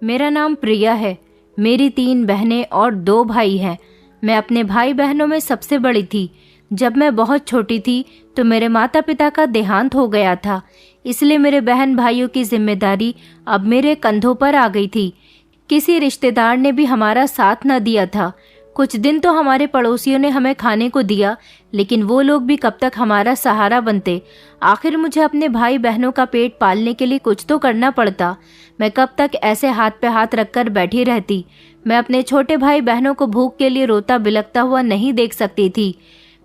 मेरा नाम प्रिया है। मेरी 3 बहनें और 2 भाई हैं। मैं अपने भाई बहनों में सबसे बड़ी थी। जब मैं बहुत छोटी थी तो मेरे माता पिता का देहांत हो गया था, इसलिए मेरे बहन भाइयों की जिम्मेदारी अब मेरे कंधों पर आ गई थी। किसी रिश्तेदार ने भी हमारा साथ न दिया था। कुछ दिन तो हमारे पड़ोसियों ने हमें खाने को दिया, लेकिन वो लोग भी कब तक हमारा सहारा बनते। आखिर मुझे अपने भाई बहनों का पेट पालने के लिए कुछ तो करना पड़ता। मैं कब तक ऐसे हाथ पे हाथ रखकर बैठी रहती। मैं अपने छोटे भाई बहनों को भूख के लिए रोता बिलखता हुआ नहीं देख सकती थी।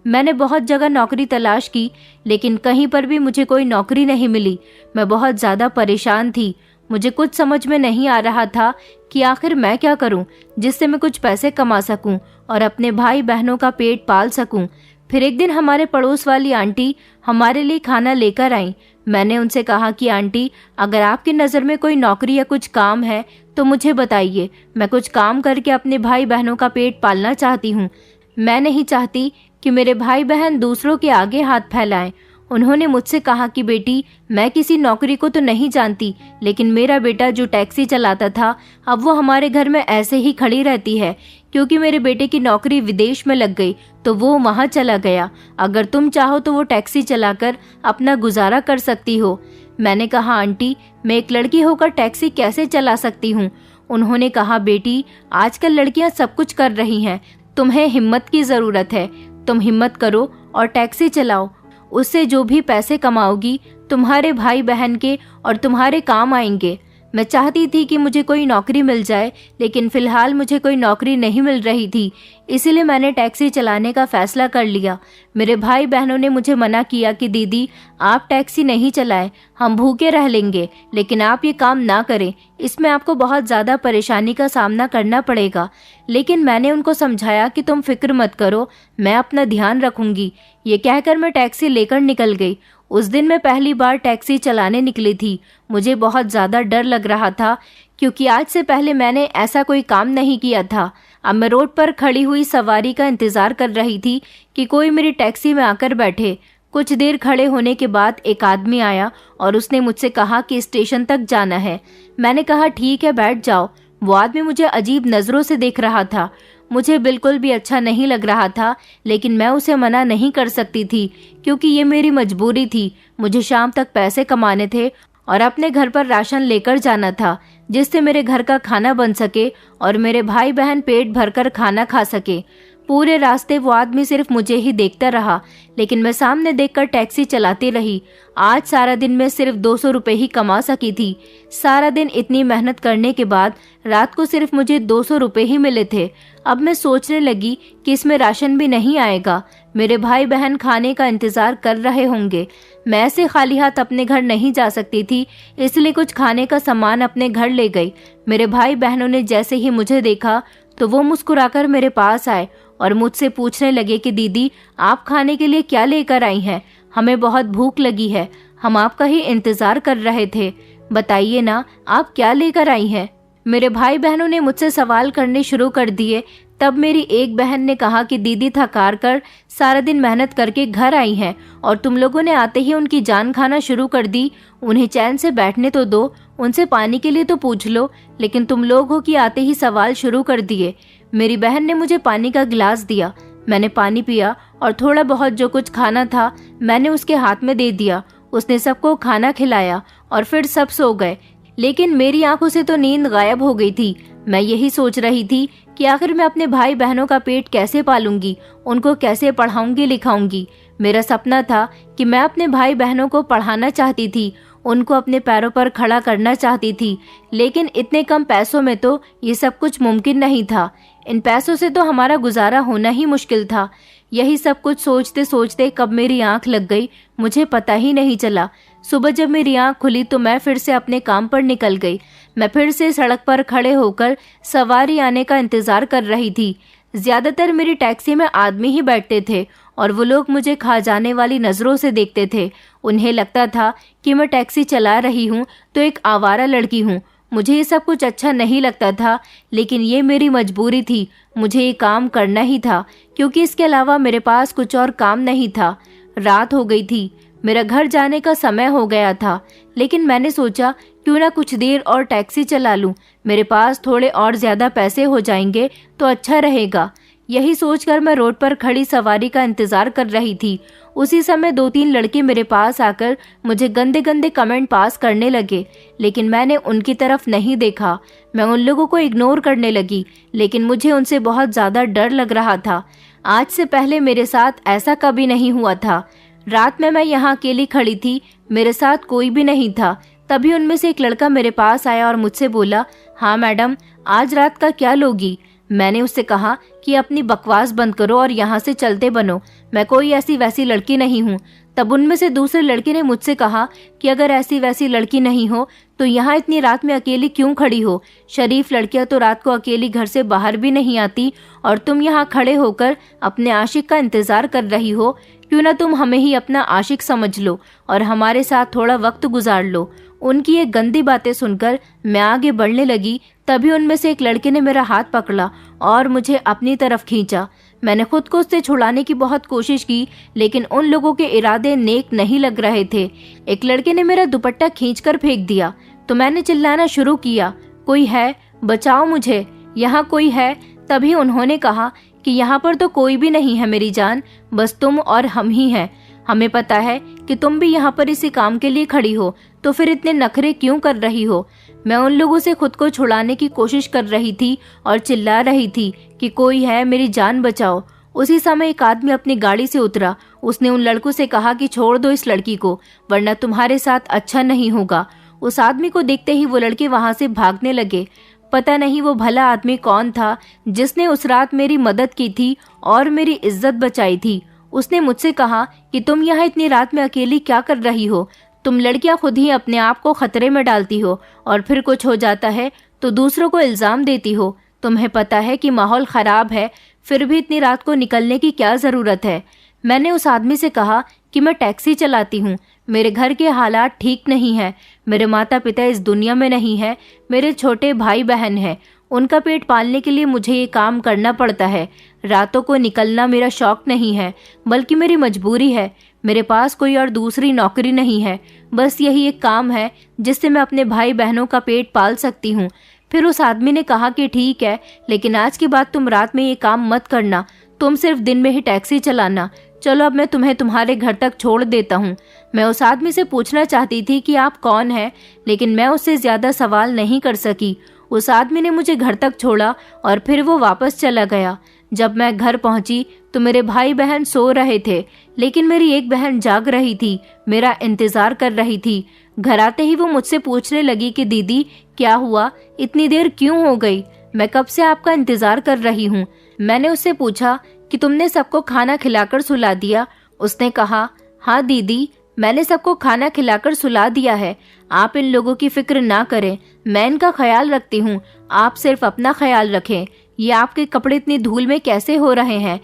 मैंने बहुत जगह नौकरी तलाश की, लेकिन कहीं पर भी मुझे कोई नौकरी नहीं मिली। मैं बहुत ज़्यादा परेशान थी। मुझे कुछ समझ में नहीं आ रहा था कि आखिर मैं क्या करूं जिससे मैं कुछ पैसे कमा सकूं और अपने भाई बहनों का पेट पाल सकूं। फिर एक दिन हमारे पड़ोस वाली आंटी हमारे लिए खाना लेकर आई। मैंने उनसे कहा कि आंटी, अगर आपकी नज़र में कोई नौकरी या कुछ काम है तो मुझे बताइए। मैं कुछ काम करके अपने भाई बहनों का पेट पालना चाहती हूँ। मैं नहीं चाहती कि मेरे भाई बहन दूसरों के आगे हाथ फैलाएं। उन्होंने मुझसे कहा कि बेटी, मैं किसी नौकरी को तो नहीं जानती, लेकिन मेरा बेटा जो टैक्सी चलाता था अब वो हमारे घर में ऐसे ही खड़ी रहती है, क्योंकि मेरे बेटे की नौकरी विदेश में लग गई तो वो वहाँ चला गया। अगर तुम चाहो तो वो टैक्सी चलाकर अपना गुजारा कर सकती हो। मैंने कहा, आंटी, मैं एक लड़की होकर टैक्सी कैसे चला सकती हूँ? उन्होंने कहा, बेटी, आजकल लड़कियाँ सब कुछ कर रही हैं, तुम्हें हिम्मत की ज़रूरत है। तुम हिम्मत करो और टैक्सी चलाओ। उससे जो भी पैसे कमाओगी तुम्हारे भाई बहन के और तुम्हारे काम आएंगे। मैं चाहती थी कि मुझे कोई नौकरी मिल जाए, लेकिन फिलहाल मुझे कोई नौकरी नहीं मिल रही थी, इसलिए मैंने टैक्सी चलाने का फैसला कर लिया। मेरे भाई बहनों ने मुझे मना किया कि दीदी, आप टैक्सी नहीं चलाएं, हम भूखे रह लेंगे, लेकिन आप ये काम ना करें, इसमें आपको बहुत ज़्यादा परेशानी का सामना करना पड़ेगा। लेकिन मैंने उनको समझाया कि तुम फिक्र मत करो, मैं अपना ध्यान रखूंगी। ये कहकर मैं टैक्सी लेकर निकल गई। उस दिन मैं पहली बार टैक्सी चलाने निकली थी। मुझे बहुत ज़्यादा डर लग रहा था, क्योंकि आज से पहले मैंने ऐसा कोई काम नहीं किया था। अब मैं रोड पर खड़ी हुई सवारी का इंतज़ार कर रही थी कि कोई मेरी टैक्सी में आकर बैठे। कुछ देर खड़े होने के बाद एक आदमी आया और उसने मुझसे कहा कि स्टेशन तक जाना है। मैंने कहा, ठीक है, बैठ जाओ। वो आदमी मुझे अजीब नज़रों से देख रहा था। मुझे बिल्कुल भी अच्छा नहीं लग रहा था, लेकिन मैं उसे मना नहीं कर सकती थी, क्योंकि ये मेरी मजबूरी थी। मुझे शाम तक पैसे कमाने थे और अपने घर पर राशन लेकर जाना था, जिससे मेरे घर का खाना बन सके और मेरे भाई बहन पेट भरकर खाना खा सके। पूरे रास्ते वो आदमी सिर्फ मुझे ही देखता रहा, लेकिन मैं सामने देखकर टैक्सी चलाती रही। आज सारा दिन मैं सिर्फ 200 रुपये ही कमा सकी थी। सारा दिन इतनी मेहनत करने के बाद रात को सिर्फ मुझे 200 रुपये ही मिले थे। अब मैं सोचने लगी कि इसमें राशन भी नहीं आएगा। मेरे भाई बहन खाने का इंतज़ार कर रहे होंगे। मैं ऐसे खाली हाथ अपने घर नहीं जा सकती थी, इसलिए कुछ खाने का सामान अपने घर ले गई। मेरे भाई बहनों ने जैसे ही मुझे देखा तो वो मुस्कुराकर मेरे पास आए और मुझसे पूछने लगे कि दीदी, आप खाने के लिए क्या लेकर आई हैं? हमें बहुत भूख लगी है, हम आपका ही इंतज़ार कर रहे थे। बताइए ना, आप क्या लेकर आई हैं? मेरे भाई बहनों ने मुझसे सवाल करने शुरू कर दिए। तब मेरी एक बहन ने कहा कि दीदी थकार कर सारा दिन मेहनत करके घर आई हैं और तुम लोगों ने आते ही उनकी जान खाना शुरू कर दी। उन्हें चैन से बैठने तो दो, उनसे पानी के लिए तो पूछ लो, लेकिन तुम लोग हो कि आते ही सवाल शुरू कर दिए। मेरी बहन ने मुझे पानी का गिलास दिया। मैंने पानी पिया और थोड़ा बहुत जो कुछ खाना था मैंने उसके हाथ में दे दिया। उसने सबको खाना खिलाया और फिर सब सो गए, लेकिन मेरी आंखों से तो नींद गायब हो गई थी। मैं यही सोच रही थी कि आखिर मैं अपने भाई बहनों का पेट कैसे पालूंगी, उनको कैसे पढ़ाऊंगी लिखाऊंगी। मेरा सपना था कि मैं अपने भाई बहनों को पढ़ाना चाहती थी, उनको अपने पैरों पर खड़ा करना चाहती थी, लेकिन इतने कम पैसों में तो ये सब कुछ मुमकिन नहीं था। इन पैसों से तो हमारा गुजारा होना ही मुश्किल था। यही सब कुछ सोचते सोचते कब मेरी आंख लग गई मुझे पता ही नहीं चला। सुबह जब मेरी आंख खुली तो मैं फिर से अपने काम पर निकल गई। मैं फिर से सड़क पर खड़े होकर सवारी आने का इंतजार कर रही थी। ज्यादातर मेरी टैक्सी में आदमी ही बैठते थे और वो लोग मुझे खा जाने वाली नजरों से देखते थे। उन्हें लगता था कि मैं टैक्सी चला रही हूँ तो एक आवारा लड़की हूँ। मुझे ये सब कुछ अच्छा नहीं लगता था, लेकिन ये मेरी मजबूरी थी। मुझे ये काम करना ही था, क्योंकि इसके अलावा मेरे पास कुछ और काम नहीं था। रात हो गई थी, मेरा घर जाने का समय हो गया था, लेकिन मैंने सोचा क्यों ना कुछ देर और टैक्सी चला लूं, मेरे पास थोड़े और ज़्यादा पैसे हो जाएंगे तो अच्छा रहेगा। यही सोचकर मैं रोड पर खड़ी सवारी का इंतजार कर रही थी। उसी समय 2-3 लड़के मेरे पास आकर मुझे गंदे गंदे कमेंट पास करने लगे, लेकिन मैंने उनकी तरफ नहीं देखा। मैं उन लोगों को इग्नोर करने लगी, लेकिन मुझे उनसे बहुत ज़्यादा डर लग रहा था। आज से पहले मेरे साथ ऐसा कभी नहीं हुआ था। रात में मैं यहाँ अकेली खड़ी थी, मेरे साथ कोई भी नहीं था। तभी उनमें से एक लड़का मेरे पास आया और मुझसे बोला, हाँ मैडम, आज रात का क्या लोगी? मैंने उससे कहा कि अपनी बकवास बंद करो और यहाँ से चलते बनो, मैं कोई ऐसी वैसी लड़की नहीं हूँ। तब उनमें से दूसरे लड़के ने मुझसे कहा कि अगर ऐसी वैसी लड़की नहीं हो तो यहाँ इतनी रात में अकेली क्यों खड़ी हो? शरीफ लड़कियां तो रात को अकेली घर से बाहर भी नहीं आती, और तुम यहाँ खड़े होकर अपने आशिक का इंतजार कर रही हो। क्यों ना तुम हमें ही अपना आशिक समझ लो और हमारे साथ थोड़ा वक्त गुजार लो। उनकी ये गंदी बातें सुनकर मैं आगे बढ़ने लगी। तभी उनमें से एक लड़के ने मेरा हाथ पकड़ा और मुझे अपनी तरफ खींचा। मैंने खुद को उससे छुड़ाने की बहुत कोशिश की, लेकिन उन लोगों के इरादे नेक नहीं लग रहे थे। एक लड़के ने मेरा दुपट्टा खींचकर फेंक दिया तो मैंने चिल्लाना शुरू किया, कोई है? बचाओ मुझे, यहाँ कोई है? तभी उन्होंने कहा कि यहाँ पर तो कोई भी नहीं है मेरी जान, बस तुम और हम ही हैं। हमें पता है कि तुम भी यहाँ पर इसी काम के लिए खड़ी हो, तो फिर इतने नखरे क्यों कर रही हो? मैं उन लोगों से खुद को छुड़ाने की कोशिश कर रही थी और चिल्ला रही थी कि कोई है, मेरी जान बचाओ। उसी समय एक आदमी अपनी गाड़ी से उतरा। उसने उन लड़कों से कहा कि छोड़ दो इस लड़की को, वरना तुम्हारे साथ अच्छा नहीं होगा। उस आदमी को देखते ही वो लड़के वहां से भागने लगे। पता नहीं वो भला आदमी कौन था जिसने उस रात मेरी मदद की थी और मेरी इज्जत बचाई थी। उसने मुझसे कहा कि तुम यहाँ इतनी रात में अकेली क्या कर रही हो? तुम लड़कियां खुद ही अपने आप को खतरे में डालती हो और फिर कुछ हो जाता है तो दूसरों को इल्जाम देती हो। तुम्हें पता है कि माहौल खराब है, फिर भी इतनी रात को निकलने की क्या जरूरत है? मैंने उस आदमी से कहा कि मैं टैक्सी चलाती हूँ, मेरे घर के हालात ठीक नहीं है, मेरे माता पिता इस दुनिया में नहीं है, मेरे छोटे भाई बहन हैं, उनका पेट पालने के लिए मुझे ये काम करना पड़ता है। रातों को निकलना मेरा शौक नहीं है, बल्कि मेरी मजबूरी है। मेरे पास कोई और दूसरी नौकरी नहीं है, बस यही एक काम है जिससे मैं अपने भाई बहनों का पेट पाल सकती हूँ। फिर उस आदमी ने कहा कि ठीक है, लेकिन आज के बाद तुम रात में ये काम मत करना, तुम सिर्फ दिन में ही टैक्सी चलाना। चलो अब मैं तुम्हें तुम्हारे घर तक छोड़ देता हूँ। मैं उस आदमी से पूछना चाहती थी कि आप कौन हैं, लेकिन मैं उससे ज्यादा सवाल नहीं कर सकी। उस आदमी ने मुझे घर तक छोड़ा और फिर वो वापस चला गया। जब मैं घर पहुंची तो मेरे भाई बहन सो रहे थे, लेकिन मेरी एक बहन जाग रही थी, मेरा इंतजार कर रही थी। घर आते ही वो मुझसे पूछने लगी कि दीदी क्या हुआ, इतनी देर क्यों हो गई? मैं कब से आपका इंतजार कर रही हूँ। मैंने उससे पूछा कि तुमने सबको खाना खिलाकर सुला दिया? उसने कहा, हाँ दीदी, मैंने सबको खाना खिलाकर सुला दिया है। आप इन लोगों की फिक्र ना करें, मैं इनका ख्याल रखती हूँ, आप सिर्फ अपना ख्याल रखें। ये आपके कपड़े इतनी धूल में कैसे हो रहे हैं?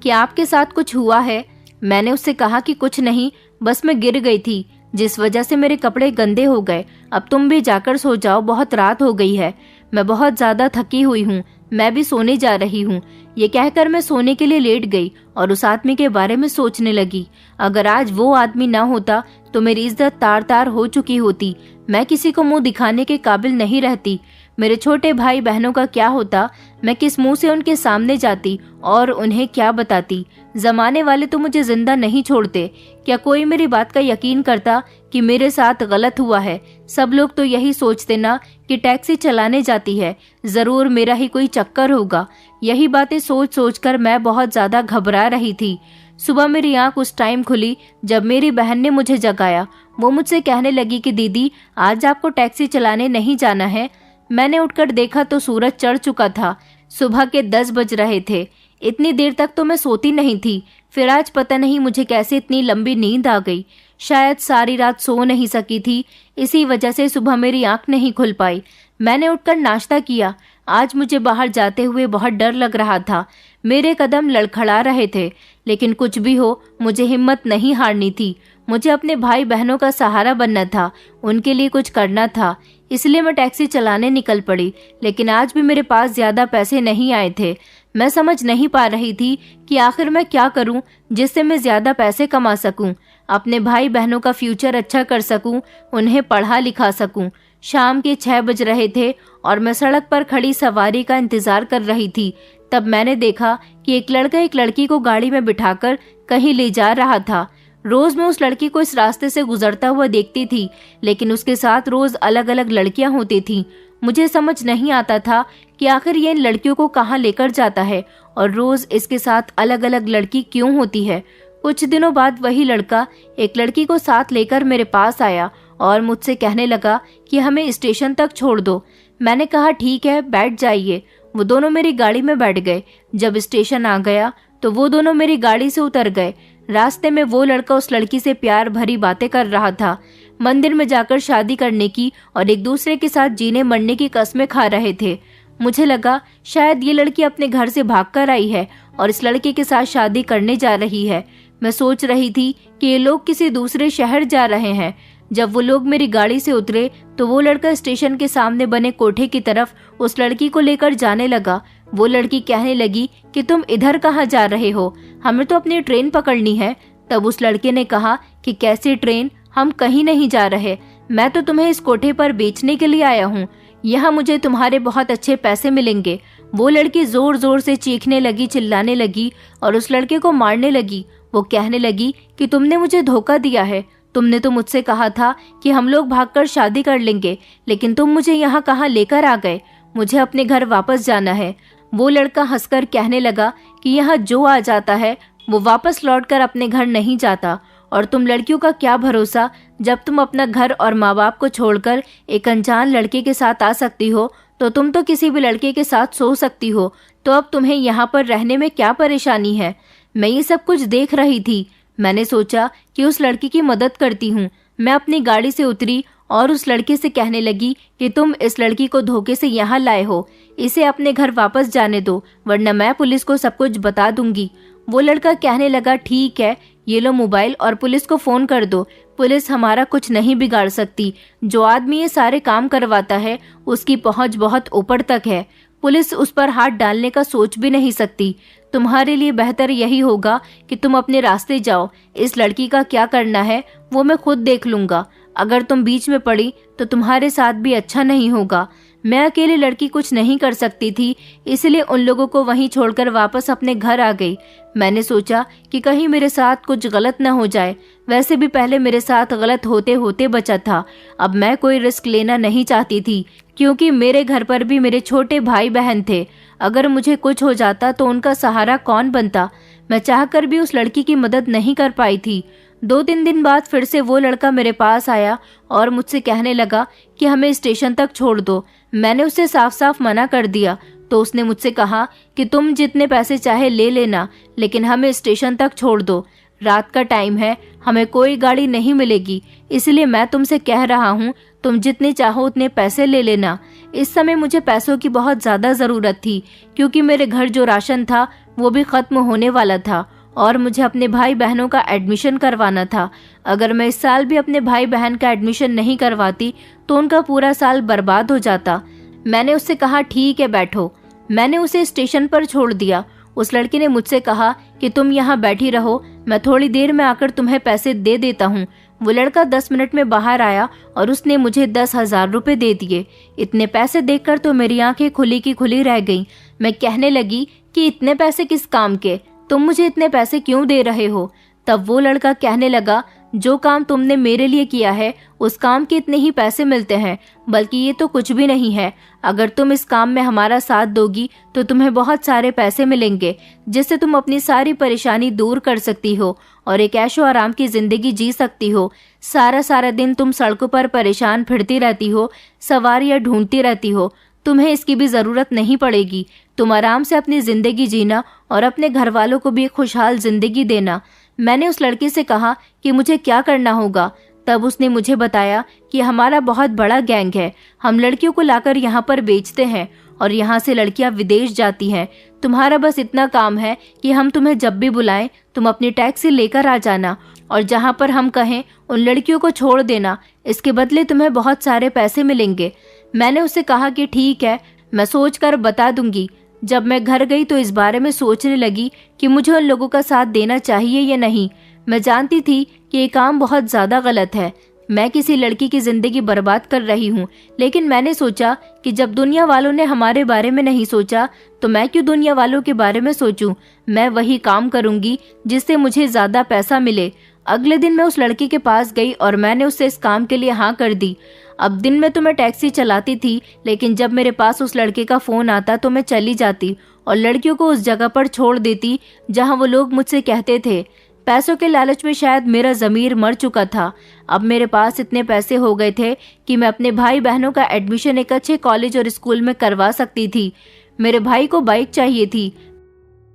क्या आपके साथ कुछ हुआ है? मैंने उससे कहा कि कुछ नहीं, बस मैं गिर गई थी, जिस वजह से मेरे कपड़े गंदे हो गए। अब तुम भी जाकर सो जाओ, बहुत रात हो गई है। मैं बहुत ज्यादा थकी हुई हूँ, मैं भी सोने जा रही हूँ। ये कहकर मैं सोने के लिए लेट गई और उस आदमी के बारे में सोचने लगी। अगर आज वो आदमी ना होता तो मेरी इज्जत तार तार हो चुकी होती, मैं किसी को मुंह दिखाने के काबिल नहीं रहती। मेरे छोटे भाई बहनों का क्या होता? मैं किस मुंह से उनके सामने जाती और उन्हें क्या बताती? जमाने वाले तो मुझे जिंदा नहीं छोड़ते। क्या कोई मेरी बात का यकीन करता कि मेरे साथ गलत हुआ है? सब लोग तो यही सोचते ना कि टैक्सी चलाने जाती है, जरूर मेरा ही कोई चक्कर होगा। यही बातें सोच सोच कर मैं बहुत ज्यादा घबरा रही थी। सुबह मेरी आंख उस टाइम खुली जब मेरी बहन ने मुझे जगाया। वो मुझसे कहने लगी कि दीदी, आज आपको टैक्सी चलाने नहीं जाना है। मैंने उठकर देखा तो सूरज चढ़ चुका था, सुबह के 10 बज रहे थे। इतनी देर तक तो मैं सोती नहीं थी, फिर आज पता नहीं मुझे कैसे इतनी लंबी नींद आ गई। शायद सारी रात सो नहीं सकी थी, इसी वजह से सुबह मेरी आंख नहीं खुल पाई। मैंने उठकर नाश्ता किया। आज मुझे बाहर जाते हुए बहुत डर लग रहा था, मेरे कदम लड़खड़ा रहे थे, लेकिन कुछ भी हो मुझे हिम्मत नहीं हारनी थी। मुझे अपने भाई बहनों का सहारा बनना था, उनके लिए कुछ करना था, इसलिए मैं टैक्सी चलाने निकल पड़ी। लेकिन आज भी मेरे पास ज्यादा पैसे नहीं आए थे। मैं समझ नहीं पा रही थी कि आखिर मैं क्या करूं जिससे मैं ज्यादा पैसे कमा सकूं, अपने भाई बहनों का फ्यूचर अच्छा कर सकूं, उन्हें पढ़ा लिखा सकूं। शाम के 6 बज रहे थे और मैं सड़क पर खड़ी सवारी का इंतजार कर रही थी। तब मैंने देखा कि एक लड़का एक लड़की को गाड़ी में बिठाकर कहीं ले जा रहा था। रोज मैं उस लड़की को इस रास्ते से गुजरता हुआ देखती थी, लेकिन उसके साथ रोज अलग अलग लड़कियां होती थीं। मुझे समझ नहीं आता था कि आखिर ये इन लड़कियों को कहाँ लेकर जाता है और रोज इसके साथ अलग अलग लड़की क्यों होती है। कुछ दिनों बाद वही लड़का एक लड़की को साथ लेकर मेरे पास आया और मुझसे कहने लगा कि हमें स्टेशन तक छोड़ दो। मैंने कहा ठीक है, बैठ जाइए। वो दोनों मेरी गाड़ी में बैठ गए। जब स्टेशन आ गया तो वो दोनों मेरी गाड़ी से उतर गए। रास्ते में वो लड़का उस लड़की से प्यार भरी बातें कर रहा था, मंदिर में जाकर शादी करने की और एक दूसरे के साथ जीने मरने की कस्में खा रहे थे। मुझे लगा शायद ये लड़की अपने घर से भागकर आई है और इस लड़के के साथ शादी करने जा रही है। मैं सोच रही थी कि ये लोग किसी दूसरे शहर जा रहे हैं। जब वो लोग मेरी गाड़ी से उतरे तो वो लड़का स्टेशन के सामने बने कोठे की तरफ उस लड़की को लेकर जाने लगा। वो लड़की कहने लगी कि तुम इधर कहाँ जा रहे हो, हमें तो अपनी ट्रेन पकड़नी है। तब उस लड़के ने कहा कि कैसी ट्रेन, हम कहीं नहीं जा रहे, मैं तो तुम्हें इस कोठे पर बेचने के लिए आया हूँ, यहाँ मुझे तुम्हारे बहुत अच्छे पैसे मिलेंगे। वो लड़की जोर जोर से चीखने लगी, चिल्लाने लगी और उस लड़के को मारने लगी। वो कहने लगी कि तुमने मुझे धोखा दिया है, तुमने तो मुझसे कहा था कि हम लोग भागकर शादी कर लेंगे, लेकिन तुम मुझे यहाँ कहाँ लेकर आ गए, मुझे अपने घर वापस जाना है। वो लड़का हंसकर कहने लगा कि यहाँ जो आ जाता है वो वापस लौटकर अपने घर नहीं जाता, और तुम लड़कियों का क्या भरोसा, जब तुम अपना घर और माँ बाप को छोड़कर एक अनजान लड़के के साथ आ सकती हो तो तुम तो किसी भी लड़के के साथ सो सकती हो, तो अब तुम्हें यहाँ पर रहने में क्या परेशानी है। मैं ये सब कुछ देख रही थी। मैंने सोचा कि उस लड़की की मदद करती हूँ। मैं अपनी गाड़ी से उतरी और उस लड़के से कहने लगी कि तुम इस लड़की को धोखे से यहाँ लाए हो, इसे अपने घर वापस जाने दो, वरना मैं पुलिस को सब कुछ बता दूंगी। वो लड़का कहने लगा ठीक है, ये लो मोबाइल और पुलिस को फोन कर दो, पुलिस हमारा कुछ नहीं बिगाड़ सकती, जो आदमी ये सारे काम करवाता है उसकी पहुंच बहुत ऊपर तक है, पुलिस उस पर हाथ डालने का सोच भी नहीं सकती। तुम्हारे लिए बेहतर यही होगा कि तुम अपने रास्ते जाओ, इस लड़की का क्या करना है वो मैं खुद देख लूंगा, अगर तुम बीच में पड़ी तो तुम्हारे साथ भी अच्छा नहीं होगा। मैं अकेली लड़की कुछ नहीं कर सकती थी, इसलिए उन लोगों को वहीं छोड़कर वापस अपने घर आ गई। मैंने सोचा कि कहीं मेरे साथ कुछ गलत न हो जाए, वैसे भी पहले मेरे साथ गलत होते होते बचा था, अब मैं कोई रिस्क लेना नहीं चाहती थी, क्योंकि मेरे घर पर भी मेरे छोटे भाई बहन थे। अगर मुझे कुछ हो जाता तो उनका सहारा कौन बनता। मैं चाहकर भी उस लड़की की मदद नहीं कर पाई थी। 2-3 दिन बाद फिर से वो लड़का मेरे पास आया और मुझसे कहने लगा कि हमें स्टेशन तक छोड़ दो। मैंने उसे साफ साफ मना कर दिया तो उसने मुझसे कहा कि तुम जितने पैसे चाहे ले लेना, लेकिन हमें स्टेशन तक छोड़ दो, रात का टाइम है, हमें कोई गाड़ी नहीं मिलेगी, इसलिए मैं तुमसे कह रहा हूँ तुम जितने चाहो उतने पैसे ले लेना। इस समय मुझे पैसों की बहुत ज़्यादा ज़रूरत थी, क्योंकि मेरे घर जो राशन था वो भी ख़त्म होने वाला था और मुझे अपने भाई बहनों का एडमिशन करवाना था। अगर मैं इस साल भी अपने भाई बहन का एडमिशन नहीं करवाती तो उनका पूरा साल बर्बाद हो जाता। मैंने उससे कहा ठीक है बैठो। मैंने उसे स्टेशन पर छोड़ दिया। उस लड़की ने मुझसे कहा कि तुम यहाँ बैठी रहो, मैं थोड़ी देर में आकर तुम्हें पैसे दे देता हूँ। वो लड़का 10 मिनट में बाहर आया और उसने मुझे 10,000 रुपए दे दिए। इतने पैसे देखकर तो मेरी आंखें खुली की खुली रह गईं। मैं कहने लगी कि इतने पैसे किस काम के, तुम मुझे इतने पैसे क्यों दे रहे हो। तब वो लड़का कहने लगा जो काम तुमने मेरे लिए किया है उस काम के इतने ही पैसे मिलते हैं, बल्कि ये तो कुछ भी नहीं है। अगर तुम इस काम में हमारा साथ दोगी तो तुम्हें बहुत सारे पैसे मिलेंगे, जिससे तुम अपनी सारी परेशानी दूर कर सकती हो और एक ऐशो आराम की जिंदगी जी सकती हो। सारा सारा दिन तुम सड़कों पर परेशान फिरती रहती हो, सवारियां ढूंढती रहती हो, तुम्हें इसकी भी जरूरत नहीं पड़ेगी। तुम आराम से अपनी जिंदगी जीना और अपने घर वालों को भी एक खुशहाल जिंदगी देना। मैंने उस लड़की से कहा कि मुझे क्या करना होगा। तब उसने मुझे बताया कि हमारा बहुत बड़ा गैंग है, हम लड़कियों को लाकर यहाँ पर बेचते हैं और यहाँ से लड़कियाँ विदेश जाती हैं। तुम्हारा बस इतना काम है कि हम तुम्हें जब भी बुलाएं तुम अपनी टैक्सी लेकर आ जाना और जहाँ पर हम कहें उन लड़कियों को छोड़ देना, इसके बदले तुम्हें बहुत सारे पैसे मिलेंगे। मैंने उससे कहा कि ठीक है, मैं सोच कर बता दूंगी। जब मैं घर गई तो इस बारे में सोचने लगी कि मुझे उन लोगों का साथ देना चाहिए या नहीं। मैं जानती थी कि ये काम बहुत ज़्यादा गलत है। मैं किसी लड़की की जिंदगी बर्बाद कर रही हूँ, लेकिन मैंने सोचा कि जब दुनिया वालों ने हमारे बारे में नहीं सोचा तो मैं क्यों दुनिया वालों के बारे में सोचूं। मैं वही काम करूंगी जिससे मुझे ज्यादा पैसा मिले। अगले दिन मैं उस लड़की के पास गई और मैंने उससे इस काम के लिए हाँ कर दी। अब दिन में तो मैं टैक्सी चलाती थी, लेकिन जब मेरे पास उस लड़के का फोन आता तो मैं चली जाती और लड़कियों को उस जगह पर छोड़ देती जहाँ वो लोग मुझसे कहते थे। पैसों के लालच में शायद मेरा ज़मीर मर चुका था। अब मेरे पास इतने पैसे हो गए थे कि मैं अपने भाई बहनों का एडमिशन एक अच्छे कॉलेज और स्कूल में करवा सकती थी। मेरे भाई को बाइक चाहिए थी,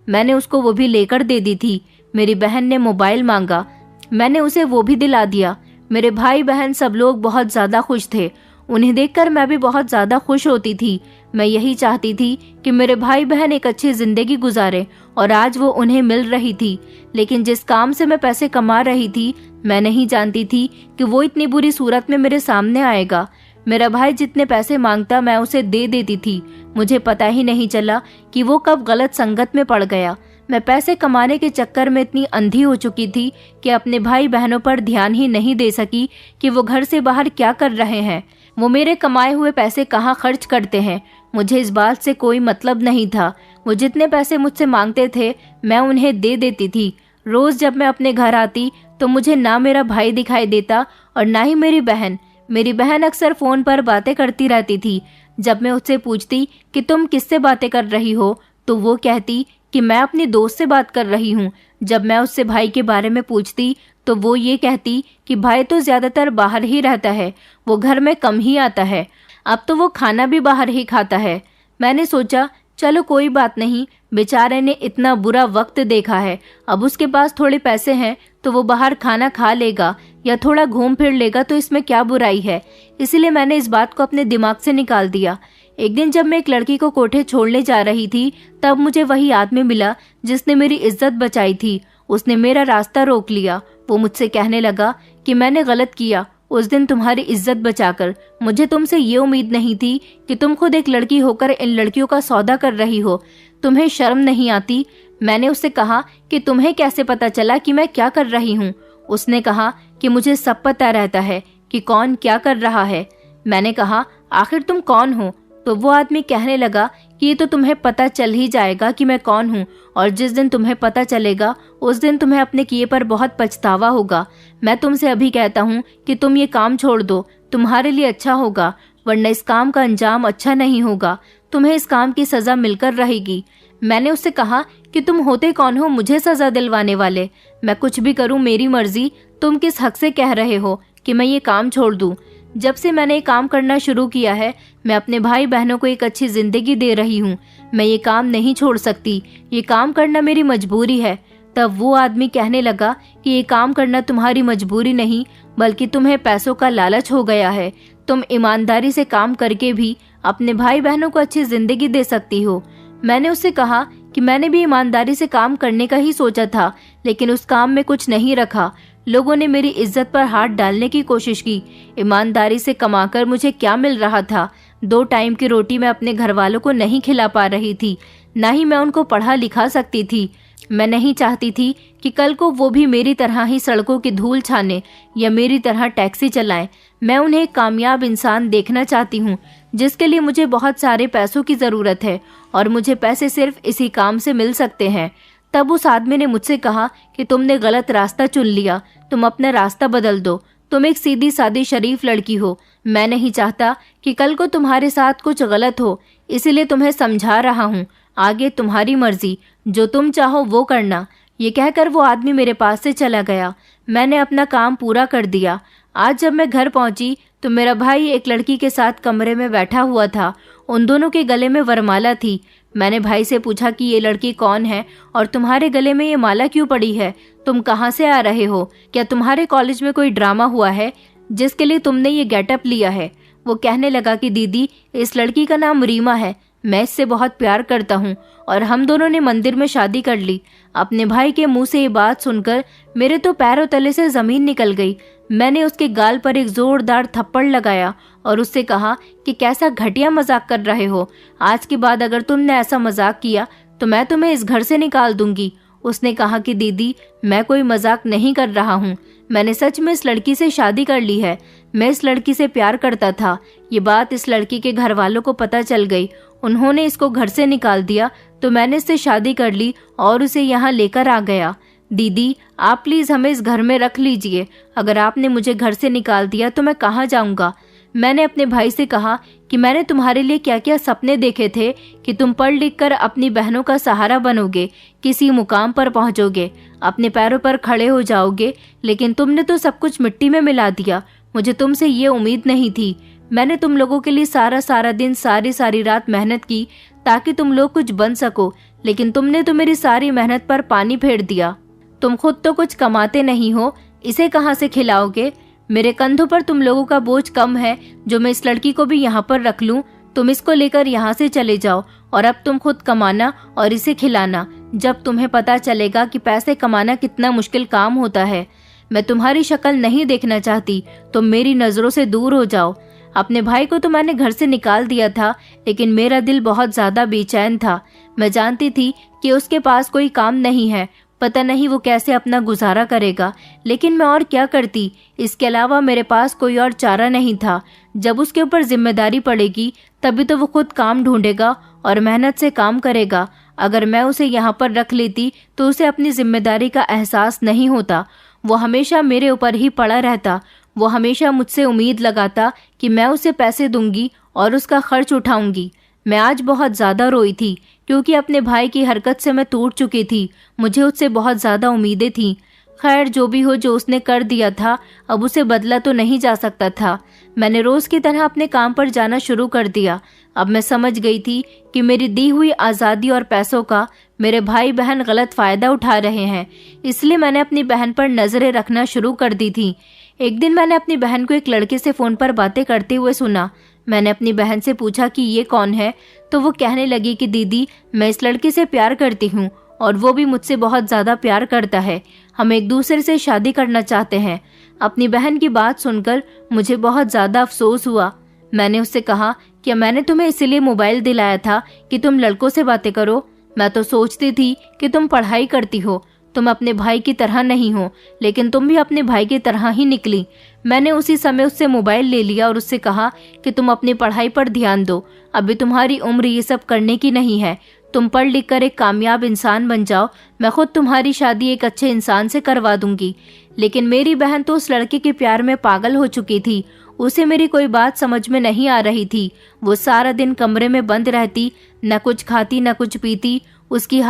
मैंने उसको वो भी लेकर दे दी थी। मेरी बहन ने मोबाइल मांगा, मैंने उसे वो भी दिला दिया। मेरे भाई बहन सब लोग बहुत ज़्यादा खुश थे। उन्हें देखकर मैं भी बहुत ज़्यादा खुश होती थी। मैं यही चाहती थी कि मेरे भाई बहन एक अच्छी ज़िंदगी गुजारे और आज वो उन्हें मिल रही थी। लेकिन जिस काम से मैं पैसे कमा रही थी, मैं नहीं जानती थी कि वो इतनी बुरी सूरत में मेरे सामने आएगा। मेरा भाई जितने पैसे मांगता मैं उसे दे देती थी। मुझे पता ही नहीं चला कि वो कब गलत संगत में पड़ गया। मैं पैसे कमाने के चक्कर में इतनी अंधी हो चुकी थी कि अपने भाई बहनों पर ध्यान ही नहीं दे सकी कि वो घर से बाहर क्या कर रहे हैं, वो मेरे कमाए हुए पैसे कहाँ खर्च करते हैं। मुझे इस बात से कोई मतलब नहीं था। वो जितने पैसे मुझसे मांगते थे मैं उन्हें दे देती थी। रोज जब मैं अपने घर आती तो मुझे ना मेरा भाई दिखाई देता और ना ही मेरी बहन। मेरी बहन अक्सर फोन पर बातें करती रहती थी। जब मैं उससे पूछती कि तुम किससे बातें कर रही हो तो वो कहती कि मैं अपनी दोस्त से बात कर रही हूँ। जब मैं उससे भाई के बारे में पूछती तो वो ये कहती कि भाई तो ज्यादातर बाहर ही रहता है, वो घर में कम ही आता है। अब तो वो खाना भी बाहर ही खाता है। मैंने सोचा चलो कोई बात नहीं, बेचारे ने इतना बुरा वक्त देखा है, अब उसके पास थोड़े पैसे हैं तो वो बाहर खाना खा लेगा या थोड़ा घूम फिर लेगा, तो इसमें क्या बुराई है। इसलिए मैंने इस बात को अपने दिमाग से निकाल दिया। एक दिन जब मैं एक लड़की को कोठे छोड़ने जा रही थी तब मुझे वही आदमी मिला जिसने मेरी इज्जत बचाई थी। उसने मेरा रास्ता रोक लिया। वो मुझसे कहने लगा कि मैंने गलत किया उस दिन तुम्हारी इज्जत बचाकर। मुझे तुमसे ये उम्मीद नहीं थी कि तुम खुद एक लड़की होकर इन लड़कियों का सौदा कर रही हो। तुम्हें शर्म नहीं आती। मैंने उससे कहा कि तुम्हें कैसे पता चला कि मैं क्या कर रही हूँ। उसने कहा कि मुझे सब पता रहता है कि कौन क्या कर रहा है। मैंने कहा आखिर तुम कौन हो। तो वो आदमी कहने लगा कि ये तो तुम्हें पता चल ही जाएगा कि मैं कौन हूँ, और जिस दिन तुम्हें पता चलेगा उस दिन तुम्हें अपने किए पर बहुत पछतावा होगा। मैं तुमसे अभी कहता हूँ कि तुम ये काम छोड़ दो, तुम्हारे लिए अच्छा होगा, वरना इस काम का अंजाम अच्छा नहीं होगा। तुम्हें इस काम की सजा मिलकर रहेगी। मैंने उससे कहा कि तुम होते कौन हो मुझे सजा दिलवाने वाले। मैं कुछ भी करूँ मेरी मर्जी। तुम किस हक से कह रहे हो कि मैं ये काम छोड़ दूँ। जब से मैंने ये काम करना शुरू किया है मैं अपने भाई बहनों को एक अच्छी जिंदगी दे रही हूँ। मैं ये काम नहीं छोड़ सकती, ये काम करना मेरी मजबूरी है। तब वो आदमी कहने लगा कि ये काम करना तुम्हारी मजबूरी नहीं बल्कि तुम्हें पैसों का लालच हो गया है। तुम ईमानदारी से काम करके भी अपने भाई बहनों को अच्छी जिंदगी दे सकती हो। मैंने उससे कहा कि मैंने भी ईमानदारी से काम करने का ही सोचा था, लेकिन उस काम में कुछ नहीं रखा। लोगों ने मेरी इज्जत पर हाथ डालने की कोशिश की। ईमानदारी से कमाकर मुझे क्या मिल रहा था। 2 टाइम की रोटी मैं अपने घर वालों को नहीं खिला पा रही थी, ना ही मैं उनको पढ़ा लिखा सकती थी। मैं नहीं चाहती थी कि कल को वो भी मेरी तरह ही सड़कों की धूल छाने या मेरी तरह टैक्सी चलाएं। मैं उन्हें एक कामयाब इंसान देखना चाहती हूँ जिसके लिए मुझे बहुत सारे पैसों की ज़रूरत है और मुझे पैसे सिर्फ इसी काम से मिल सकते हैं। तब उस आदमी ने मुझसे कहा कि तुमने गलत रास्ता चुन लिया, तुम अपना रास्ता बदल दो। तुम एक सीधी सादी शरीफ लड़की हो। मैं नहीं चाहता कि कल को तुम्हारे साथ कुछ गलत हो, इसीलिए तुम्हें समझा रहा हूँ। आगे तुम्हारी मर्जी, जो तुम चाहो वो करना। ये कहकर वो आदमी मेरे पास से चला गया। मैंने अपना काम पूरा कर दिया। आज जब मैं घर पहुंची तो मेरा भाई एक लड़की के साथ कमरे में बैठा हुआ था। उन दोनों के गले में वरमाला थी। मैंने भाई से पूछा कि ये लड़की कौन है और तुम्हारे गले में ये माला क्यों पड़ी है? तुम कहाँ से आ रहे हो? क्या तुम्हारे कॉलेज में कोई ड्रामा हुआ है जिसके लिए तुमने ये गेटअप लिया है? वो कहने लगा कि दीदी, इस लड़की का नाम रीमा है, मैं इससे बहुत प्यार करता हूँ और हम दोनों ने मंदिर में शादी कर ली। अपने भाई के मुंह से ये बात सुनकर मेरे तो पैरों तले से जमीन निकल गई। मैंने उसके गाल पर एक जोरदार थप्पड़ लगाया और उससे कहा कि कैसा घटिया मजाक कर रहे हो। आज के बाद अगर तुमने ऐसा मजाक किया तो मैं तुम्हें इस घर से निकाल दूंगी। उसने कहा कि दीदी, मैं कोई मजाक नहीं कर रहा हूँ, मैंने सच में इस लड़की से शादी कर ली है। मैं इस लड़की से प्यार करता था। ये बात इस लड़की के घर वालों को पता चल गई। उन्होंने इसको घर से निकाल दिया तो मैंने इससे शादी कर ली और उसे यहाँ लेकर आ गया। दीदी, आप प्लीज़ हमें इस घर में रख लीजिए। अगर आपने मुझे घर से निकाल दिया तो मैं कहाँ जाऊँगा। मैंने अपने भाई से कहा कि मैंने तुम्हारे लिए क्या क्या सपने देखे थे कि तुम पढ़ लिख कर अपनी बहनों का सहारा बनोगे, किसी मुकाम पर पहुंचोगे, अपने पैरों पर खड़े हो जाओगे, लेकिन तुमने तो सब कुछ मिट्टी में मिला दिया। मुझे तुमसे ये उम्मीद नहीं थी। मैंने तुम लोगों के लिए सारा दिन सारी रात मेहनत की ताकि तुम लोग कुछ बन सको, लेकिन तुमने तो मेरी सारी मेहनत पर पानी फेर दिया। तुम खुद तो कुछ कमाते नहीं हो, इसे कहाँ से खिलाओगे। मेरे कंधों पर तुम लोगों का बोझ कम है जो मैं इस लड़की को भी यहाँ पर रख लूँ। तुम इसको लेकर यहाँ से चले जाओ और अब तुम खुद कमाना और इसे खिलाना। जब तुम्हें पता चलेगा कि पैसे कमाना कितना मुश्किल काम होता है। मैं तुम्हारी शक्ल नहीं देखना चाहती, तुम मेरी नज़रों से दूर हो जाओ। अपने भाई को तो मैंने घर से निकाल दिया था, लेकिन मेरा दिल बहुत ज़्यादा बेचैन था। मैं जानती थी कि उसके पास कोई काम नहीं है, पता नहीं वो कैसे अपना गुजारा करेगा, लेकिन मैं और क्या करती। इसके अलावा मेरे पास कोई और चारा नहीं था। जब उसके ऊपर जिम्मेदारी पड़ेगी तभी तो वो खुद काम ढूंढेगा और मेहनत से काम करेगा। अगर मैं उसे यहाँ पर रख लेती तो उसे अपनी जिम्मेदारी का एहसास नहीं होता। वो हमेशा मेरे ऊपर ही पड़ा रहता। वो हमेशा मुझसे उम्मीद लगाता कि मैं उसे पैसे दूंगी और उसका खर्च उठाऊंगी। मैं आज बहुत ज़्यादा रोई थी क्योंकि अपने भाई की हरकत से मैं टूट चुकी थी। मुझे उससे बहुत ज़्यादा उम्मीदें थीं। खैर, जो भी हो, जो उसने कर दिया था अब उसे बदला तो नहीं जा सकता था। मैंने रोज़ की तरह अपने काम पर जाना शुरू कर दिया। अब मैं समझ गई थी कि मेरी दी हुई आज़ादी और पैसों का मेरे भाई बहन गलत फ़ायदा उठा रहे हैं। इसलिए मैंने अपनी बहन पर नज़रें रखना शुरू कर दी थी। एक दिन मैंने अपनी बहन को एक लड़के से फ़ोन पर बातें करते हुए सुना। मैंने अपनी बहन से पूछा कि ये कौन है, तो वो कहने लगी कि दीदी, मैं इस लड़के से प्यार करती हूँ और वो भी मुझसे बहुत ज़्यादा प्यार करता है। हम एक दूसरे से शादी करना चाहते हैं। अपनी बहन की बात सुनकर मुझे बहुत ज़्यादा अफसोस हुआ। मैंने उससे कहा, क्या मैंने तुम्हें इसीलिए मोबाइल दिलाया था कि तुम लड़कों से बातें करो? मैं तो सोचती थी कि तुम पढ़ाई करती हो, तुम अपने भाई की तरह नहीं हो, लेकिन तुम भी अपने भाई की तरह ही निकली। मैंने उसी समय उससे मोबाइल ले लिया और उससे कहा कि तुम अपनी पढ़ाई पर ध्यान दो, अभी तुम्हारी उम्र ये सब करने की नहीं है। तुम पढ़ लिख कर एक कामयाब इंसान बन जाओ, मैं खुद तुम्हारी शादी एक अच्छे इंसान से करवा दूंगी। लेकिन मेरी बहन तो उस लड़के के प्यार में पागल हो चुकी थी। उसे मेरी कोई बात समझ में नहीं आ रही थी। वो सारा दिन कमरे में बंद रहती, न कुछ खाती न कुछ पीती। उसकी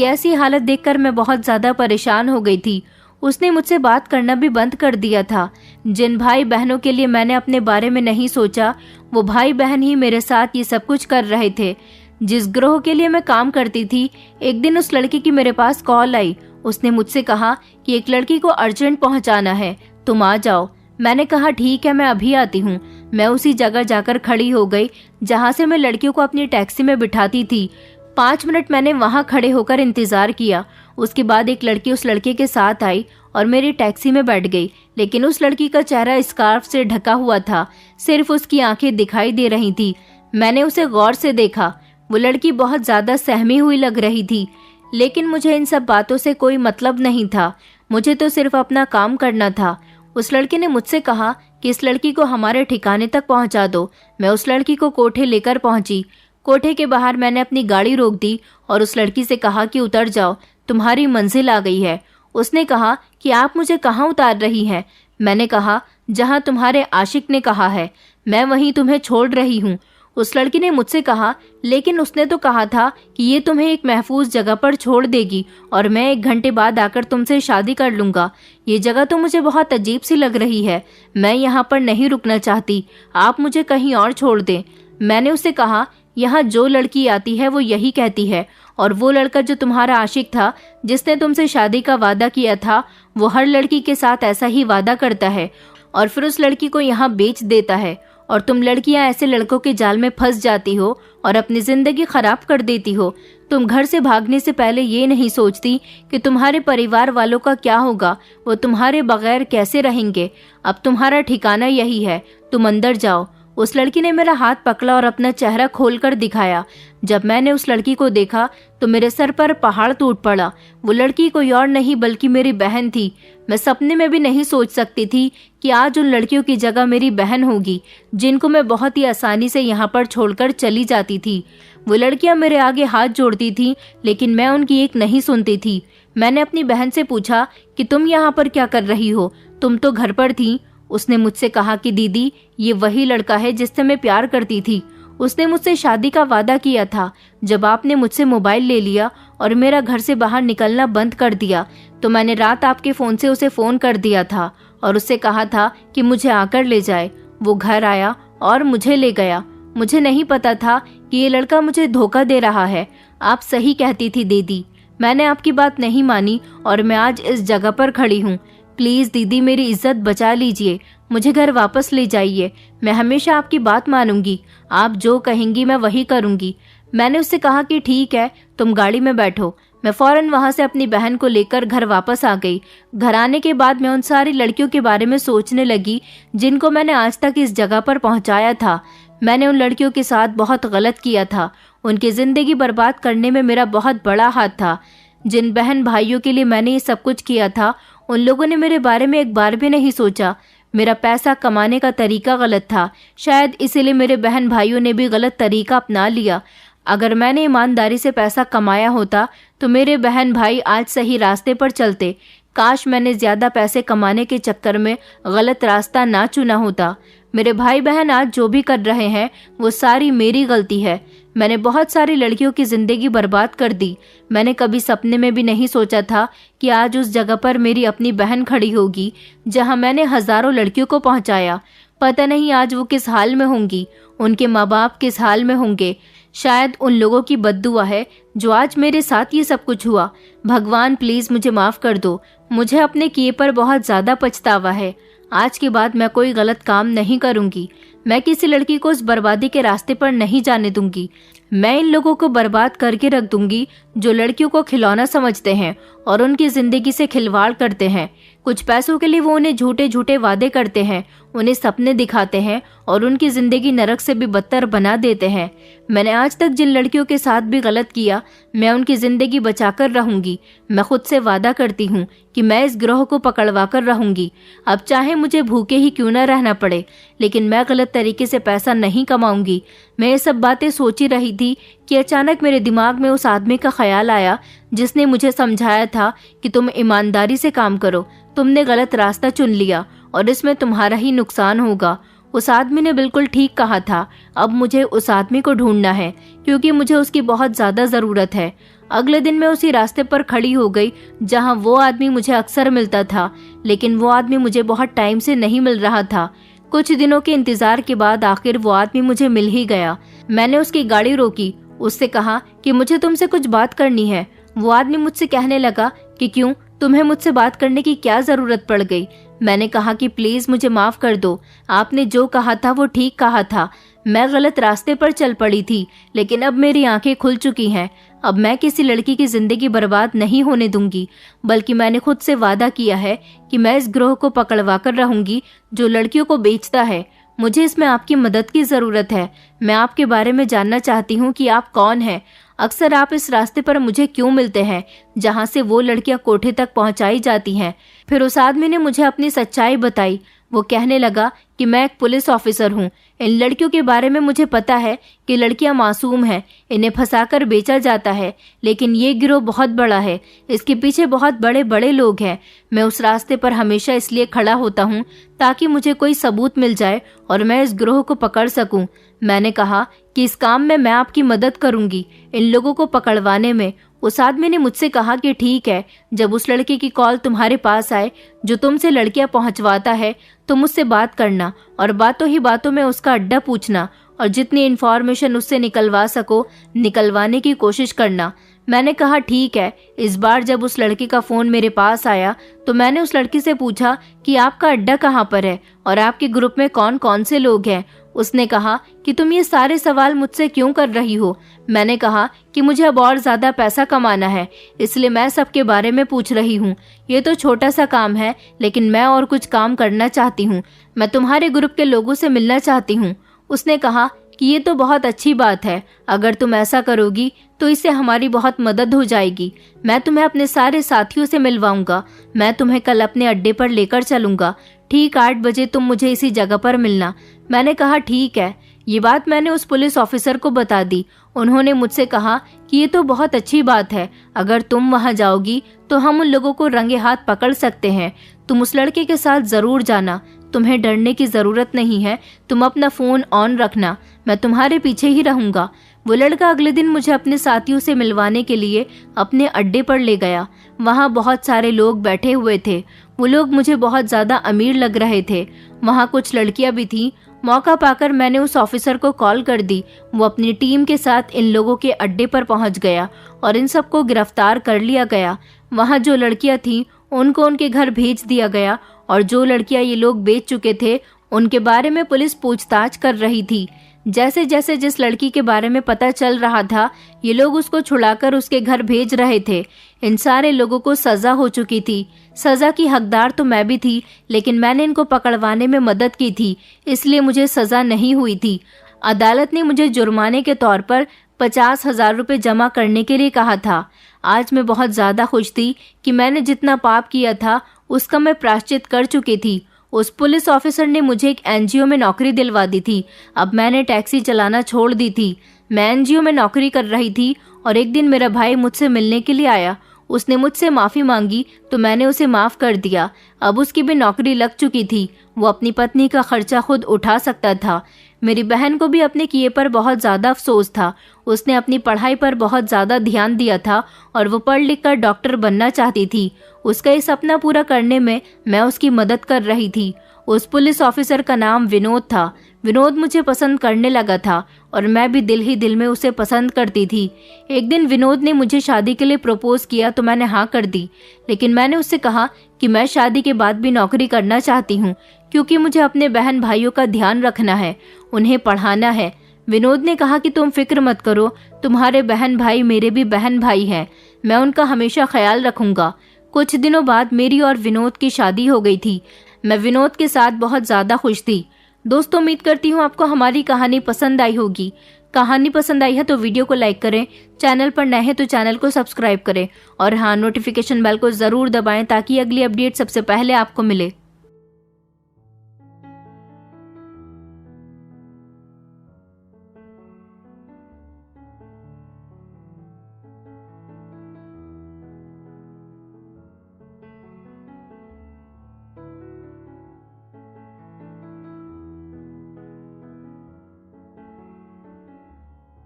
ऐसी हालत देखकर मैं बहुत ज़्यादा परेशान हो गई थी। उसने मुझसे बात करना भी बंद कर दिया था। जिन भाई बहनों के लिए मैंने अपने बारे में नहीं सोचा, वो भाई बहन ही मेरे साथ ये सब कुछ कर रहे थे। जिस ग्रोह के लिए मैं काम करती थी, एक दिन उस लड़की की मेरे पास कॉल आई। उसने मुझसे कहा कि एक लड़की को अर्जेंट पहुंचाना है, तुम आ जाओ। मैंने कहा ठीक है, मैं अभी आती हूँ। मैं उसी जगह जाकर खड़ी हो गई जहाँ से मैं लड़कियों को अपनी टैक्सी में बिठाती थी। 5 मिनट मैंने वहाँ खड़े होकर इंतजार किया। उसके बाद एक लड़की उस लड़के के साथ आई और मेरी टैक्सी में बैठ गई। लेकिन उस लड़की का चेहरा स्कार्फ से ढका हुआ था, सिर्फ उसकी आंखें दिखाई दे रही थी। मैंने उसे गौर से देखा। वो लड़की बहुत ज्यादा सहमी हुई लग रही थी, लेकिन मुझे इन सब बातों से कोई मतलब नहीं था। मुझे तो सिर्फ अपना काम करना था। उस लड़के ने मुझसे कहा कि इस लड़की को हमारे ठिकाने तक पहुंचा दो। मैं उस लड़की को कोठे लेकर पहुंची। कोठे के बाहर मैंने अपनी गाड़ी रोक दी और उस लड़की से कहा कि उतर जाओ, तुम्हारी मंजिल आ गई है। उसने कहा कि आप मुझे कहाँ उतार रही हैं? मैंने कहा, जहाँ तुम्हारे आशिक ने कहा है, मैं वहीं तुम्हें छोड़ रही हूँ। उस लड़की ने मुझसे कहा, लेकिन उसने तो कहा था कि ये तुम्हें एक महफूज जगह पर छोड़ देगी और मैं 1 घंटे बाद आकर तुमसे शादी कर लूँगा। ये जगह तो मुझे बहुत अजीब सी लग रही है, मैं यहाँ पर नहीं रुकना चाहती, आप मुझे कहीं और छोड़ दें। मैंने उससे कहा, यहाँ जो लड़की आती है वो यही कहती है, और वो लड़का जो तुम्हारा आशिक था, जिसने तुमसे शादी का वादा किया था, वो हर लड़की के साथ ऐसा ही वादा करता है और फिर उस लड़की को यहाँ बेच देता है। और तुम लड़कियां ऐसे लड़कों के जाल में फंस जाती हो और अपनी जिंदगी खराब कर देती हो। तुम घर से भागने से पहले ये नहीं सोचती कि तुम्हारे परिवार वालों का क्या होगा, वो तुम्हारे बगैर कैसे रहेंगे। अब तुम्हारा ठिकाना यही है, तुम अंदर जाओ। उस लड़की ने मेरा हाथ पकड़ा और अपना चेहरा खोलकर दिखाया। जब मैंने उस लड़की को देखा तो मेरे सर पर पहाड़ टूट पड़ा। वो लड़की कोई और नहीं बल्कि मेरी बहन थी। मैं सपने में भी नहीं सोच सकती थी कि आज उन लड़कियों की जगह मेरी बहन होगी, जिनको मैं बहुत ही आसानी से यहाँ पर छोड़कर चली जाती थी। वो लड़कियां मेरे आगे हाथ जोड़ती थीं, लेकिन मैं उनकी एक नहीं सुनती थी। मैंने अपनी बहन से पूछा कि तुम यहाँ पर क्या कर रही हो, तुम तो घर पर थी। उसने मुझसे कहा कि दीदी, ये वही लड़का है जिससे मैं प्यार करती थी। उसने मुझसे शादी का वादा किया था। जब आपने मुझसे मोबाइल ले लिया और मेरा घर से बाहर निकलना बंद कर दिया तो मैंने रात आपके फ़ोन से उसे फ़ोन कर दिया था और उससे कहा था कि मुझे आकर ले जाए। वो घर आया और मुझे ले गया। मुझे नहीं पता था कि ये लड़का मुझे धोखा दे रहा है। आप सही कहती थी दीदी। मैंने आपकी बात नहीं मानी और मैं आज इस जगह पर खड़ी हूँ। प्लीज़ दीदी, मेरी इज्जत बचा लीजिए, मुझे घर वापस ले जाइए। मैं हमेशा आपकी बात मानूंगी, आप जो कहेंगी मैं वही करूंगी। मैंने उससे कहा कि ठीक है, तुम गाड़ी में बैठो। मैं फौरन वहां से अपनी बहन को लेकर घर वापस आ गई। घर आने के बाद मैं उन सारी लड़कियों के बारे में सोचने लगी जिनको मैंने आज तक इस जगह पर पहुंचाया था। मैंने उन लड़कियों के साथ बहुत गलत किया था। उनकी जिंदगी बर्बाद करने में मेरा बहुत बड़ा हाथ था। जिन बहन भाइयों के लिए मैंने ये सब कुछ किया था, उन लोगों ने मेरे बारे में एक बार भी नहीं सोचा। मेरा पैसा कमाने का तरीका गलत था, शायद इसीलिए मेरे बहन भाइयों ने भी गलत तरीका अपना लिया। अगर मैंने ईमानदारी से पैसा कमाया होता तो मेरे बहन भाई आज सही रास्ते पर चलते। काश मैंने ज्यादा पैसे कमाने के चक्कर में गलत रास्ता ना चुना होता। मेरे भाई बहन आज जो भी कर रहे हैं वो सारी मेरी गलती है। मैंने बहुत सारी लड़कियों की जिंदगी बर्बाद कर दी। मैंने कभी सपने में भी नहीं सोचा था कि आज उस जगह पर मेरी अपनी बहन खड़ी होगी जहां मैंने हजारों लड़कियों को पहुंचाया। पता नहीं आज वो किस हाल में होंगी, उनके माँ बाप किस हाल में होंगे। शायद उन लोगों की बद्दुआ है जो आज मेरे साथ ये सब कुछ हुआ। भगवान प्लीज मुझे माफ कर दो, मुझे अपने किए पर बहुत ज्यादा पछतावा है। आज के बाद मैं कोई गलत काम नहीं करूंगी। मैं किसी लड़की को उस बर्बादी के रास्ते पर नहीं जाने दूंगी। मैं इन लोगों को बर्बाद करके रख दूंगी जो लड़कियों को खिलौना समझते हैं और उनकी जिंदगी से खिलवाड़ करते हैं। कुछ पैसों के लिए वो उन्हें झूठे झूठे वादे करते हैं, उन्हें सपने दिखाते हैं और उनकी जिंदगी नरक से भी बदतर बना देते हैं। मैंने आज तक जिन लड़कियों के साथ भी गलत किया, मैं उनकी जिंदगी बचाकर रहूंगी। मैं खुद से वादा करती हूँ कि मैं इस गिरोह को पकड़वा कर रहूंगी। अब चाहे मुझे भूखे ही क्यों न रहना पड़े, लेकिन मैं गलत तरीके से पैसा नहीं कमाऊंगी। मैं ये सब बातें सोच ही रही थी कि अचानक मेरे दिमाग में उस आदमी का ख्याल आया जिसने मुझे समझाया था कि तुम ईमानदारी से काम करो। तुमने गलत रास्ता चुन लिया और इसमें तुम्हारा ही नुकसान होगा। उस आदमी ने बिल्कुल ठीक कहा था। अब मुझे उस आदमी को ढूंढना है क्योंकि मुझे उसकी बहुत ज्यादा जरूरत है। अगले दिन मैं उसी रास्ते पर खड़ी हो गई जहां वो आदमी मुझे अक्सर मिलता था, लेकिन वो आदमी मुझे बहुत टाइम से नहीं मिल रहा था। कुछ दिनों के इंतजार के बाद आखिर वो आदमी मुझे मिल ही गया। मैंने उसकी गाड़ी रोकी, उससे कहा कि मुझे तुमसे कुछ बात करनी है। वो आदमी मुझसे कहने लगा कि क्यों, तुम्हें मुझसे बात करने की क्या जरूरत पड़ गई। मैंने कहा कि प्लीज मुझे माफ कर दो, आपने जो कहा था वो ठीक कहा था। मैं गलत रास्ते पर चल पड़ी थी, लेकिन अब मेरी आंखें खुल चुकी हैं। अब मैं किसी लड़की की जिंदगी बर्बाद नहीं होने दूंगी, बल्कि मैंने खुद से वादा किया है कि मैं इस गिरोह को पकड़वा कर रहूंगी जो लड़कियों को बेचता है। मुझे इसमें आपकी मदद की जरूरत है। मैं आपके बारे में जानना चाहती हूँ कि आप कौन हैं। अक्सर आप इस रास्ते पर मुझे क्यों मिलते हैं जहाँ से वो लड़कियां कोठे तक पहुँचाई जाती हैं। फिर उस आदमी ने मुझे अपनी सच्चाई बताई। वो कहने लगा कि मैं एक पुलिस ऑफिसर हूँ। इन लड़कियों के बारे में मुझे पता है कि लड़कियां मासूम हैं, इन्हें फंसाकर बेचा जाता है, लेकिन ये गिरोह बहुत बड़ा है, इसके पीछे बहुत बड़े बड़े लोग हैं। मैं उस रास्ते पर हमेशा इसलिए खड़ा होता हूँ ताकि मुझे कोई सबूत मिल जाए और मैं इस गिरोह को पकड़ सकूं। मैंने कहा कि इस काम में मैं आपकी मदद करूंगी, इन लोगों को पकड़वाने में। उस आदमी ने मुझसे कहा कि ठीक है, जब उस लड़के की कॉल तुम्हारे पास आए जो तुमसे लड़कियां पहुंचवाता है तो मुझसे बात करना और बातों ही बातों में उसका अड्डा पूछना और जितनी इन्फॉर्मेशन उससे निकलवा सको निकलवाने की कोशिश करना। मैंने कहा ठीक है। इस बार जब उस लड़के का फोन मेरे पास आया तो मैंने उस लड़की से पूछा कि आपका अड्डा कहाँ पर है और आपके ग्रुप में कौन कौन से लोग हैं। उसने कहा कि तुम ये सारे सवाल मुझसे क्यों कर रही हो। मैंने कहा कि मुझे अब और ज्यादा पैसा कमाना है, इसलिए मैं सबके बारे में पूछ रही हूँ। ये तो छोटा सा काम है, लेकिन मैं और कुछ काम करना चाहती हूँ। मैं तुम्हारे ग्रुप के लोगों से मिलना चाहती हूँ। उसने कहा कि ये तो बहुत अच्छी बात है, अगर तुम ऐसा करोगी तो इससे हमारी बहुत मदद हो जाएगी। मैं तुम्हें अपने सारे साथियों से मिलवाऊंगा। मैं तुम्हें कल अपने अड्डे पर लेकर चलूंगा। ठीक 8 बजे तुम मुझे इसी जगह पर मिलना। मैंने कहा ठीक है। ये बात मैंने उस पुलिस ऑफिसर को बता दी। उन्होंने मुझसे कहा कि ये तो बहुत अच्छी बात है, अगर तुम वहां जाओगी तो हम उन लोगों को रंगे हाथ पकड़ सकते हैं। तुम उस लड़के के साथ जरूर जाना, तुम्हें डरने की जरूरत नहीं है। तुम अपना फोन ऑन रखना, मैं तुम्हारे पीछे ही रहूंगा। वो लड़का अगले दिन मुझे अपने साथियों से मिलवाने के लिए अपने अड्डे पर ले गया। वहाँ बहुत सारे लोग बैठे हुए थे। वो लोग मुझे बहुत ज्यादा अमीर लग रहे थे। वहाँ कुछ लड़कियां भी थीं। मौका पाकर मैंने उस ऑफिसर को कॉल कर दी। वो अपनी टीम के साथ इन लोगों के अड्डे पर पहुंच गया और इन सबको गिरफ्तार कर लिया गया। वहाँ जो लड़कियां थीं उनको उनके घर भेज दिया गया और जो लड़कियां ये लोग बेच चुके थे उनके बारे में पुलिस पूछताछ कर रही थी। जैसे जैसे जिस लड़की के बारे में पता चल रहा था, ये लोग उसको छुड़ाकर उसके घर भेज रहे थे। इन सारे लोगों को सजा हो चुकी थी। सजा की हकदार तो मैं भी थी, लेकिन मैंने इनको पकड़वाने में मदद की थी, इसलिए मुझे सजा नहीं हुई थी। अदालत ने मुझे जुर्माने के तौर पर 50,000 रुपये जमा करने के लिए कहा था। आज मैं बहुत ज्यादा खुश थी कि मैंने जितना पाप किया था उसका मैं प्रायश्चित कर चुकी थी। उस पुलिस ऑफिसर ने मुझे एक एनजीओ में नौकरी दिलवा दी थी। अब मैंने टैक्सी चलाना छोड़ दी थी। मैं एनजीओ में नौकरी कर रही थी और एक दिन मेरा भाई मुझसे मिलने के लिए आया। उसने मुझसे माफी मांगी तो मैंने उसे माफ कर दिया। अब उसकी भी नौकरी लग चुकी थी। वो अपनी पत्नी का खर्चा खुद उठा सकता था। मेरी बहन को भी अपने किए पर बहुत ज्यादा अफसोस था। उसने अपनी पढ़ाई पर बहुत ज्यादा ध्यान दिया था और वो पढ़ लिख कर डॉक्टर बनना चाहती थी। उसका ये सपना पूरा करने में मैं उसकी मदद कर रही थी। उस पुलिस ऑफिसर का नाम विनोद था। विनोद मुझे पसंद करने लगा था और मैं भी दिल ही दिल में उसे पसंद करती थी। एक दिन विनोद ने मुझे शादी के लिए प्रपोज किया तो मैंने हाँ कर दी, लेकिन मैंने उससे कहा कि मैं शादी के बाद भी नौकरी करना चाहती हूँ, क्योंकि मुझे अपने बहन भाइयों का ध्यान रखना है, उन्हें पढ़ाना है। विनोद ने कहा कि तुम फिक्र मत करो, तुम्हारे बहन भाई मेरे भी बहन भाई हैं, मैं उनका हमेशा ख्याल रखूंगा। कुछ दिनों बाद मेरी और विनोद की शादी हो गई थी। मैं विनोद के साथ बहुत ज्यादा खुश थी। दोस्तों, उम्मीद करती हूँ आपको हमारी कहानी पसंद आई होगी। कहानी पसंद आई है तो वीडियो को लाइक करें, चैनल पर नए हैं तो चैनल को सब्सक्राइब करें और हाँ, नोटिफिकेशन बेल को जरूर दबाएं ताकि अगली अपडेट सबसे पहले आपको मिले।